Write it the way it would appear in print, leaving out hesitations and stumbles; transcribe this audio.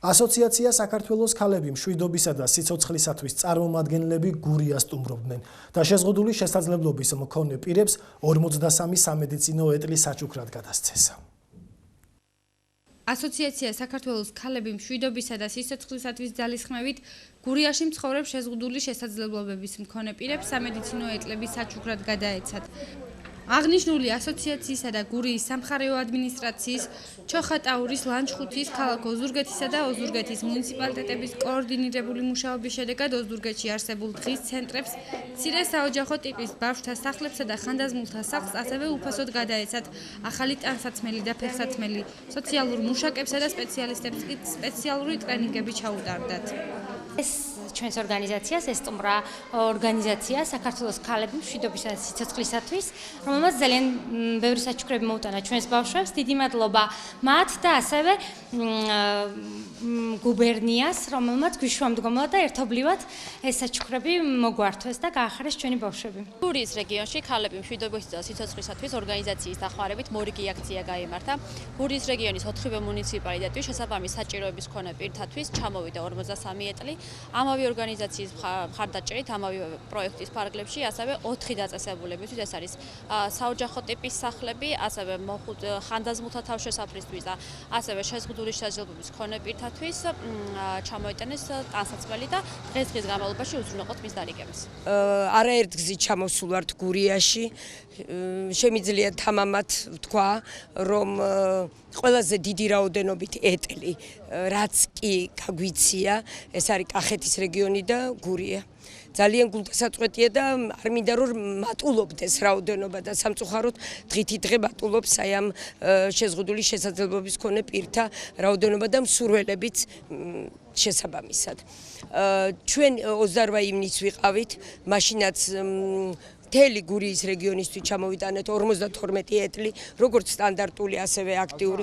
ასოციაცია საქართველოს ქალები მშვიდობისა და სიცოცხლისათვის წარმომადგენლები გურია სტუმრობდნენ და შეზღუდული შესაძლებლობის მქონე პირებს 43 სამედიცინო ეტლი საჩუქრად გადასცეს. ასოციაცია საქართველოს ქალები მშვიდობისა და სიცოცხლისათვის ძალისხმევით გურიაში მცხოვრებ შეზღუდული შესაძლებლობების მქონე პირებს სამედიცინო ეტლები საჩუქრად გადაეცათ. აღნიშნული ასოციაციისა და გურიის სამხარეო ადმინისტრაციის, ჩოხატაურის, ლანჩხუთის, ქალაქ ოზურგეთისა და ოზურგეთის მუნიციპალიტეტების კოორდინირებული მუშაობის შედეგად ოზურგეთში არსებულ დღის ცენტრებს, მცირე საოჯახო ტიპის ბავშვთა სახლებსა და ხანდაზმულთა სახლს ასევე უფასოდ გადაეცათ ახალი ტანსაცმელი და ფეხსაცმელი, სოციალურ მუშაკებსა და სპეციალისტებს კი სპეციალური ტრენინგები ჩაუტარდათ. ჩვენს ორგანიზაციას ესტუმრა ორგანიზაცია საქართველოს ქალები მშვიდობისა და სიცოცხლისათვის, რომელმაც ძალიან ბევრი საჩუქრები მოუტანა ჩვენს ბავშვებს. დიდი მადლობა მათ და ასევე გუბერნიას, რომელმაც გვიშვამდგომლად და ერთობლივად ეს საჩუქრები მოგვართვეს და გაახარეს ჩვენი ბავშვები. გურიის რეგიონში ქალები მშვიდობისა და სიცოცხლისათვის ორგანიზაციის დახმარებით მორიგი აქცია გაიმართა. გურიის რეგიონის 4 მუნიციპალიტეტში შესაბამის საჭიროების მქონე პირთათვის ჩამოვიდა 43 ეტლი. ამავე ორგანიზაციის მხარდაჭერით, ამავე პროექტის ფარგლებში, ასევე 4 დაწესებულებისთვის, ეს არის საოჯახო ტიპის სახლები, ასევე ხანდაზმულთა თავშესაფრისთვის და ასევე შეზღუდული შესაძლებლობის მქონე პირთათვის ჩამოიტანეს ტანსაცმელი და დღეს განმავლობაში უზრუნველყოთ მის დარიგებას. არაერთ გზით ჩამოსულ ვართ გურიაში. შემიძლია თამამად ვთქვა, რომ ყველაზე დიდი რაოდენობით ეტლი, რაც კი გაგვიცია, ეს არის კახეთის რეგიონი და გურია. ძალიან გულდასაწყვეტია და არ მინდა რომ მატულობდეს რაოდენობა და სამწუხაროდ დღითი დღე მატულობს აი ამ შეზღუდული შესაძლებლობის მქონე პირთა რაოდენობა და მსურველებიც შესაბამისად. ჩვენ 28 ივნისს ვიყავით, მაშინაც მთელი გურიის რეგიონისთვის ჩამოვიტანეთ 52 ეტლი, როგორც სტანდარტული, ასევე აქტიური.